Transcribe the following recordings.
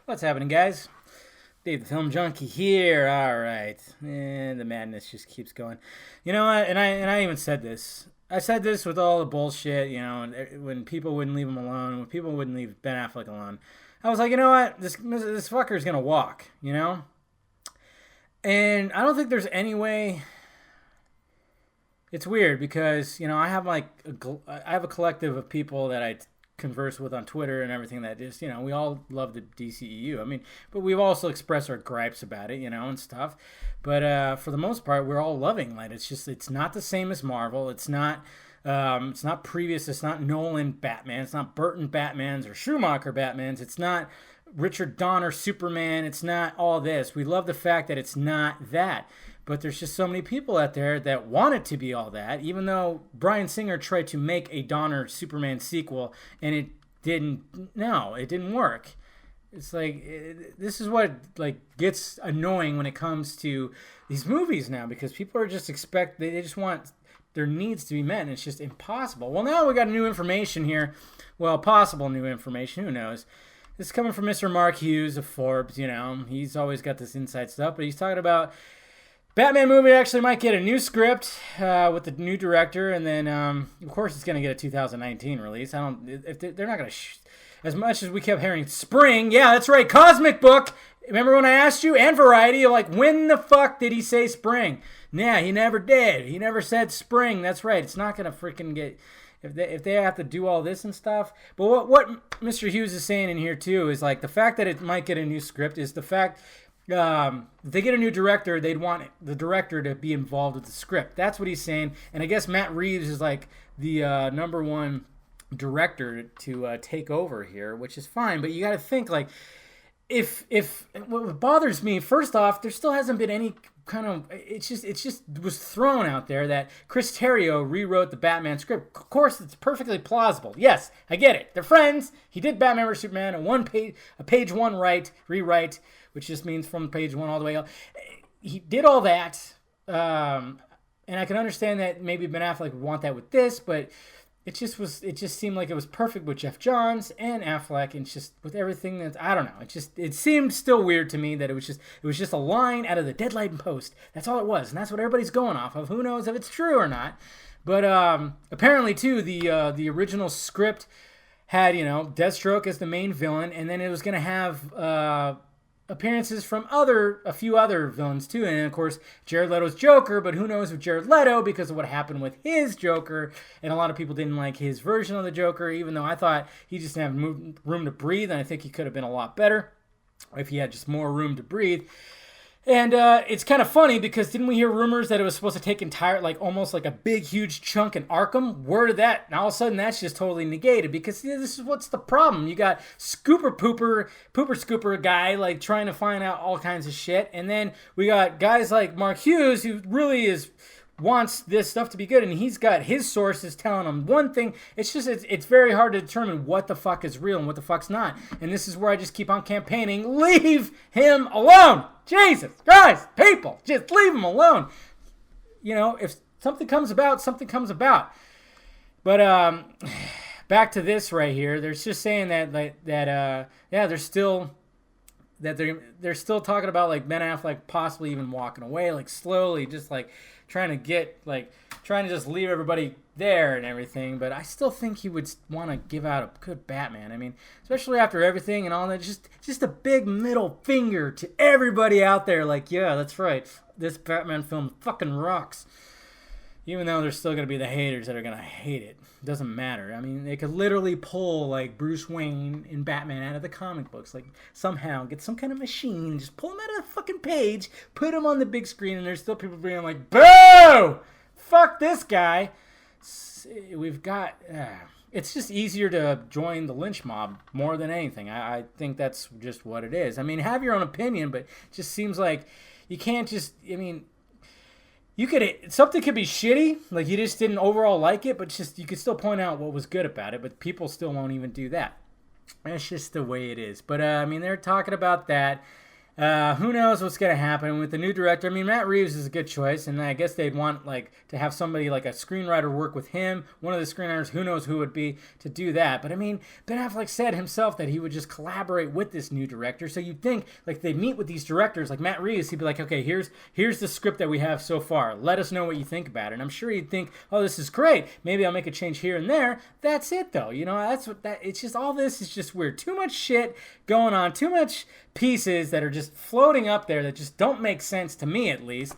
What's happening, guys? Dave the Film Junkie here. All right, and the madness just keeps going. You know what? And I even said this. I said this with all the bullshit. When people wouldn't leave him alone, when people wouldn't leave Ben Affleck alone, I was like, you know what? This fucker is gonna walk. And I don't think there's any way. It's weird because I have I have a collective of people that I converse with on Twitter and everything that just we all love the DCEU. I mean, but we've also expressed our gripes about it, and stuff. But for the most part, we're all loving it. It's not the same as Marvel. It's not previous. It's not Nolan Batman. It's not Burton Batmans or Schumacher Batmans. It's not Richard Donner Superman. It's not all this. We love the fact that it's not that. But there's just so many people out there that want it to be all that, even though Bryan Singer tried to make a Donner Superman sequel and it didn't work. It's like, this is what gets annoying when it comes to these movies now, because people are just they just want their needs to be met, and it's just impossible. Well, now we got new information here. Well, possible new information, who knows? This is coming from Mr. Mark Hughes of Forbes. He's always got this inside stuff, but he's talking about Batman movie actually might get a new script with the new director, and then of course it's going to get a 2019 release. They're not going to as much as we kept hearing spring. Yeah, that's right, Cosmic Book. Remember when I asked you, and Variety, when the fuck did he say spring? Nah, he never did. He never said spring. That's right. It's not going to freaking get if they have to do all this and stuff. But what Mr. Hughes is saying in here too is the fact that it might get a new script is the fact. If they get a new director, they'd want the director to be involved with the script. That's what he's saying. And I guess Matt Reeves is the number one director to take over here, which is fine. But you got to think if what bothers me, first off, there still hasn't been any kind of it just was thrown out there that Chris Terrio rewrote the Batman script. Of course, it's perfectly plausible. Yes, I get it. They're friends. He did Batman vs Superman, a page one rewrite, which just means from page one all the way up. He did all that, and I can understand that maybe Ben Affleck would want that with this, but it just seemed like it was perfect with Jeff Johns and Affleck, and just with everything that I don't know. It seemed still weird to me that it was just a line out of the Deadline Post. That's all it was, and that's what everybody's going off of. Who knows if it's true or not? But apparently too, the original script had Deathstroke as the main villain, and then it was going to have appearances from a few other villains too, and of course Jared Leto's Joker. But who knows with Jared Leto, because of what happened with his Joker, and a lot of people didn't like his version of the Joker, even though I thought he just didn't have room to breathe, and I think he could have been a lot better if he had just more room to breathe. And it's kind of funny because didn't we hear rumors that it was supposed to take almost like a big, huge chunk in Arkham? Word of that. And all of a sudden that's just totally negated, because this is what's the problem. You got pooper scooper guy trying to find out all kinds of shit. And then we got guys like Mark Hughes, who really wants this stuff to be good, and he's got his sources telling him one thing. It's very hard to determine what the fuck is real and what the fuck's not. And this is where I just keep on campaigning. Leave him alone. Jesus Christ, people, just leave him alone. If something comes about, something comes about. But back to this right here. They're just saying that they're still talking about Ben Affleck possibly even walking away, slowly, just trying to just leave everybody there and everything. But I still think he would want to give out a good Batman. I mean, especially after everything and all that, just a big middle finger to everybody out there. Yeah, that's right. This Batman film fucking rocks. Even though there's still going to be the haters that are going to hate it. It doesn't matter. I mean, they could literally pull Bruce Wayne and Batman out of the comic books. Somehow get some kind of machine, just pull them out of the fucking page, put them on the big screen, and there's still people being like, boo! Fuck this guy. We've got... it's just easier to join the lynch mob more than anything. I think that's just what it is. I mean, have your own opinion, but it just seems like you can't just... I mean... something could be shitty, you just didn't overall like it, but you could still point out what was good about it, but people still won't even do that. That's just the way it is. But, they're talking about that. Who knows what's going to happen with the new director? I mean, Matt Reeves is a good choice, and I guess they'd want like to have somebody like a screenwriter work with him. One of the screenwriters, who knows who would be to do that. But I mean, Ben Affleck said himself that he would just collaborate with this new director. So you'd think like they meet with these directors, like Matt Reeves, he'd be like, okay, here's the script that we have so far. Let us know what you think about it. And I'm sure he'd think, oh, this is great. Maybe I'll make a change here and there. That's it though. You know, that's what that. It's just all this is just weird. Too much shit going on. Too much pieces that are just floating up there that just don't make sense to me, at least.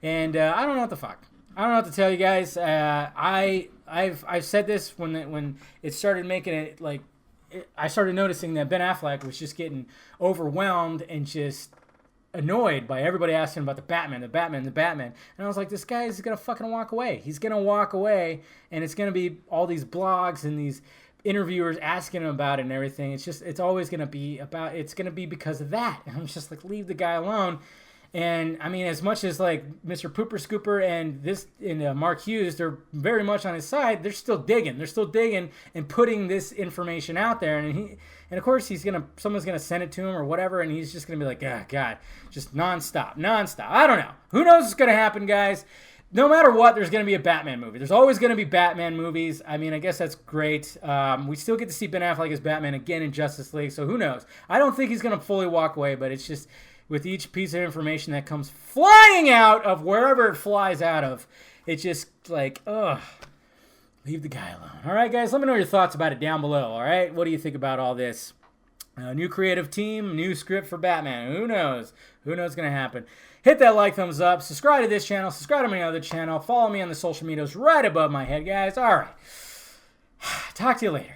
And I don't know what the fuck. I don't know what to tell you guys. I've said this when it started making it like I started noticing that Ben Affleck was just getting overwhelmed and just annoyed by everybody asking about the Batman. And I was like, this guy is gonna fucking walk away. He's gonna walk away, and it's gonna be all these blogs and these interviewers asking him about it and everything. It's always going to be because of that. And I'm just like, leave the guy alone. And I mean, as much as like Mr. Pooper Scooper and Mark Hughes, they're very much on his side. They're still digging and putting this information out there. And of course someone's going to send it to him or whatever. And he's just going to be like, ah, God, just nonstop. I don't know. Who knows what's going to happen, guys? No matter what, there's going to be a Batman movie. There's always going to be Batman movies. I mean, I guess that's great. We still get to see Ben Affleck as Batman again in Justice League, so who knows? I don't think he's going to fully walk away, but it's just with each piece of information that comes flying out of wherever it flies out of, it's just like, ugh, leave the guy alone. All right, guys, let me know your thoughts about it down below, all right? What do you think about all this? New creative team, new script for Batman. Who knows? Who knows what's going to happen? Hit that like, thumbs up. Subscribe to this channel. Subscribe to my other channel. Follow me on the social medias right above my head, guys. All right. Talk to you later.